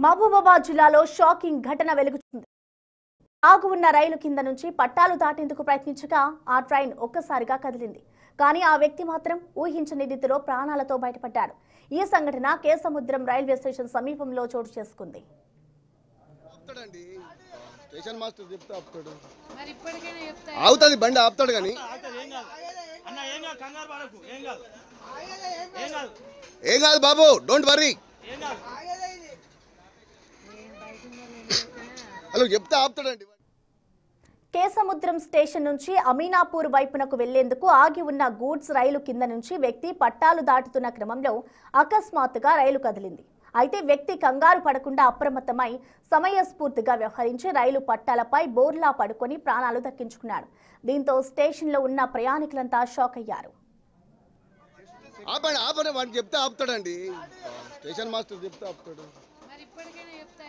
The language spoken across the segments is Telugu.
మహబూబాబాద్ జిల్లాలో షాకింగ్ ఘటన వెలుగుతుంది. ఆగు ఉన్న రైలు కింద నుంచి పట్టాలు దాటేందుకు ప్రయత్నించగా ఆ ట్రైన్ ఒక్కసారిగా కదిలింది. కానీ ఆ వ్యక్తి మాత్రం ఊహించని రీతిలో ప్రాణాలతో బయటపడ్డాడు. ఈ సంఘటన కేసముద్రం రైల్వే స్టేషన్ సమీపంలో చోటు చేసుకుంది. స్టేషన్ మాస్టర్ చెప్తే ఆపుతాడు, అవుతుంది బండి ఆపుతాడు కానీ ఏం కాదు బాబు, డోంట్ వర్రీ. హలో చెప్తే ఆపుతాడండి. కేసముద్రం స్టేషన్ నుంచి అమీనాపూర్ వైపునకు వెళ్లేందుకు ఆగి ఉన్న గూడ్స్ రైలు కింద నుంచి వ్యక్తి పట్టాలు దాటుతున్న క్రమంలో అకస్మాత్తుగా రైలు కదిలింది. అయితే వ్యక్తి కంగారు పడకుండా అప్రమత్తమై సమయస్ఫూర్తిగా వ్యవహరించి రైలు పట్టాలపై బోర్లా పడుకొని ప్రాణాలు దక్కించుకున్నాడు. దీంతో స్టేషన్లో ఉన్న ప్రయాణికులంతా షాక్ అయ్యారు. చెప్తే ఆపుతాడండి, స్టేషన్ మాస్టర్ చెప్తే ఆపుతాడు,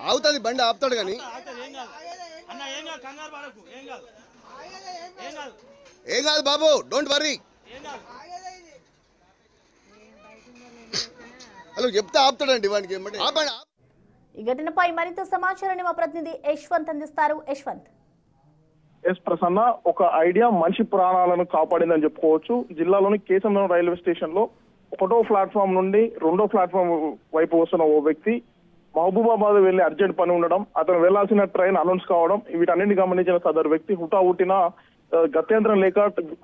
అవుతుంది బండి ఆపుతాడు కానీ ఏం కాదు బాబు, డోంట్ వర్రీ. హలో చెప్తే ఆపుతాడండి వానికి. ఈ ఘటనపై మరింత సమాచారాన్ని మా ప్రతినిధి యశ్వంత్ అందిస్తారు. యశ్వంత్. ప్రసన్న, ఒక ఐడియా మనిషి ప్రాణాలను కాపాడిందని చెప్పుకోవచ్చు. జిల్లాలోని కేసముద్రం రైల్వే స్టేషన్ లో 1వ ప్లాట్ఫామ్ నుండి 2వ ప్లాట్ఫామ్ వైపు వస్తున్న ఓ వ్యక్తి మహబూబాబాద్ వెళ్లి అర్జెంట్ పని ఉండడం, అతను వెళ్లాల్సిన ట్రైన్ అనౌన్స్ కావడం, వీటన్నింటిని గమనించిన సదరు వ్యక్తి హుటాహుటిన గత్యంతరం లేక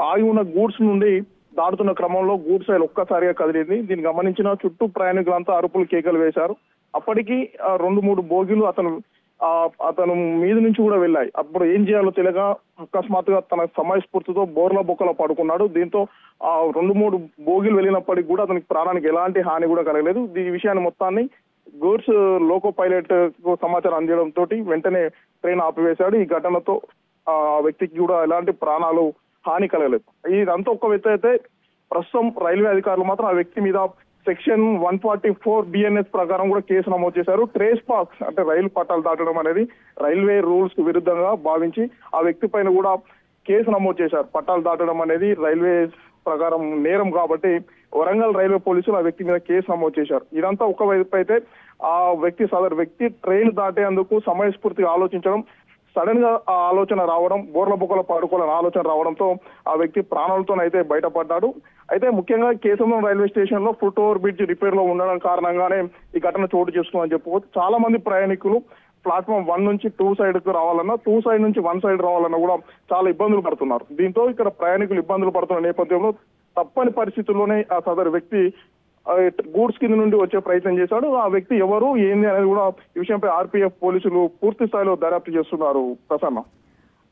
ఆగి ఉన్న గూడ్స్ నుండి దాటుతున్న క్రమంలో గూడ్స్ రైలు ఒక్కసారిగా కదిలింది. దీన్ని గమనించిన చుట్టూ ప్రయాణికులంతా అరుపులు కేకలు వేశారు. అప్పటికి 2-3 బోగీలు అతను మీద నుంచి కూడా వెళ్ళాయి. అప్పుడు ఏం చేయాలో తెలియక అకస్మాత్తుగా తన సమయస్ఫూర్తితో బోర్ల బొక్కలో పడుకున్నాడు. దీంతో 2-3 బోగీలు వెళ్ళినప్పటికీ కూడా అతనికి ప్రాణానికి ఎలాంటి హాని కూడా కలగలేదు. ఈ విషయాన్ని మొత్తాన్ని గూడ్స్ లోకో పైలట్ కు సమాచారం అందించడంతో వెంటనే ట్రైన్ ఆపివేశాడు. ఈ ఘటనతో ఆ వ్యక్తికి కూడా ఎలాంటి ప్రాణాలు హాని కలగలేదు. ఇదంతా ఒక వ్యక్తి అయితే ప్రస్తుతం రైల్వే అధికారులు మాత్రం ఆ వ్యక్తి మీద సెక్షన్ 144 BNS ప్రకారం కూడా కేసు నమోదు చేశారు. ట్రేస్ పాస్ అంటే రైలు పట్టాలు దాటడం అనేది రైల్వే రూల్స్ కు విరుద్ధంగా భావించి ఆ వ్యక్తి పైన కూడా కేసు నమోదు చేశారు. పట్టాలు దాటడం అనేది రైల్వే ప్రకారం నేరం కాబట్టి వరంగల్ రైల్వే పోలీసులు ఆ వ్యక్తి మీద కేసు నమోదు చేశారు. ఇదంతా ఒక వైపు అయితే ఆ వ్యక్తి సదరు వ్యక్తి ట్రైన్ దాటేందుకు సమయస్ఫూర్తిగా ఆలోచించడం, సడన్ గా ఆ ఆలోచన రావడం, బోర్ల బొక్కల పాడుకోవాలని ఆలోచన రావడంతో ఆ వ్యక్తి ప్రాణాలతోనైతే బయటపడ్డాడు. అయితే ముఖ్యంగా కేసముద్రం రైల్వే స్టేషన్ లో ఫుట్ ఓవర్ బ్రిడ్జ్ రిపేర్ లో ఉండడం కారణంగానే ఈ ఘటన చోటు చేసుకుందని చెప్పుకోవచ్చు. చాలా మంది ప్రయాణికులు ప్లాట్ఫామ్ 1 నుంచి 2 సైడ్ కు రావాలన్నా, 2 సైడ్ నుంచి 1 సైడ్ రావాలన్నా కూడా చాలా ఇబ్బందులు పడుతున్నారు. దీంతో ఇక్కడ ప్రయాణికులు ఇబ్బందులు పడుతున్న నేపథ్యంలో తప్పని పరిస్థితుల్లోనే ఆ సదరు వ్యక్తి గూడ్స్ కింద నుండి వచ్చే ప్రయత్నం చేశాడు. ఆ వ్యక్తి ఎవరు ఏంది అనేది కూడా ఈ విషయంపై RPF పోలీసులు పూర్తి స్థాయిలో దర్యాప్తు చేస్తున్నారు. ప్రసన్న.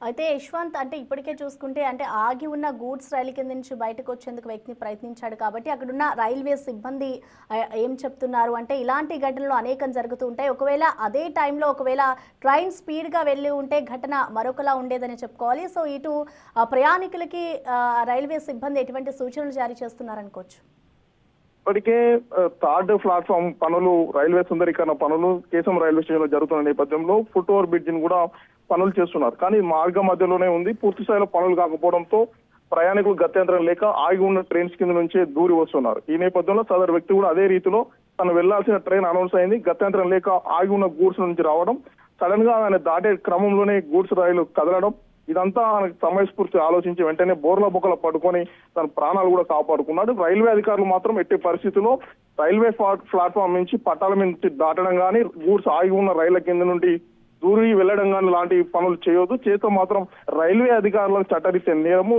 అయితే యశ్వంత్, అంటే ఇప్పటికే చూసుకుంటే అంటే ఆగి ఉన్న గూడ్స్ రైలు కింద నుంచి బయటకు వచ్చేందుకు వ్యక్తి ప్రయత్నించాడు కాబట్టి అక్కడున్న రైల్వే సిబ్బంది ఏం చెప్తున్నారు అంటే ఇలాంటి ఘటనలు అనేకం జరుగుతూ ఉంటాయి. ఒకవేళ అదే టైంలో ఒకవేళ ట్రైన్ స్పీడ్గా వెళ్ళి ఉంటే ఘటన మరొకలా ఉండేదని చెప్పుకోవాలి. సో ఇటు ప్రయాణికులకి రైల్వే సిబ్బంది ఎటువంటి సూచనలు జారీ చేస్తున్నారనుకోవచ్చు? ఇప్పటికే 3rd ప్లాట్ఫామ్ పనులు, రైల్వే సుందరీకరణ పనులు కేసం రైల్వే స్టేషన్ లో జరుగుతున్న నేపథ్యంలో ఫుట్ ఓవర్ బ్రిడ్జ్ ని కూడా పనులు చేస్తున్నారు. కానీ మార్గ మధ్యలోనే ఉంది. పూర్తి స్థాయిలో పనులు కాకపోవడంతో ప్రయాణికులు గత్యంతరం లేక ఆగి ఉన్న ట్రైన్స్ కింద నుంచే దూరి వస్తున్నారు. ఈ నేపథ్యంలో సదరు వ్యక్తి కూడా అదే రీతిలో తను వెళ్లాల్సిన ట్రైన్ అనౌన్స్ అయింది. గత్యంతరం లేక ఆగి ఉన్న గూడ్స్ నుంచి రావడం, సడన్ గా ఆయన దాటే క్రమంలోనే గూడ్స్ రైలు కదలడం, ఇదంతా సమయస్ఫూర్తి ఆలోచించి వెంటనే బోర్ల బొక్కల పడుకొని తన ప్రాణాలు కూడా కాపాడుకున్నాడు. రైల్వే అధికారులు మాత్రం ఎట్టి పరిస్థితుల్లో రైల్వే ప్లాట్ఫామ్ నుంచి పట్టాల మీద నుంచి దాటడం కానీ, గూడ్స్ ఆగి ఉన్న రైళ్ల కింద నుండి దూరి వెళ్లడం కానీ లాంటి పనులు చేయొద్దు. చేత మాత్రం రైల్వే అధికారులను చట్టరీత్యా నేరము,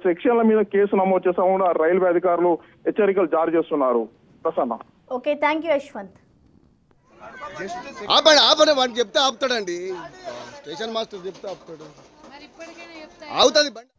సెక్షన్ల మీద కేసు నమోదు చేసా కూడా రైల్వే అధికారులు హెచ్చరికలు జారీ చేస్తున్నారు. Prasanna. Okay, thank you Yashwant. వాడిని చెప్తే ఆపుతాడండి, స్టేషన్ మాస్టర్ చెప్తే ఆపుతాడు, అవుతుంది బండి.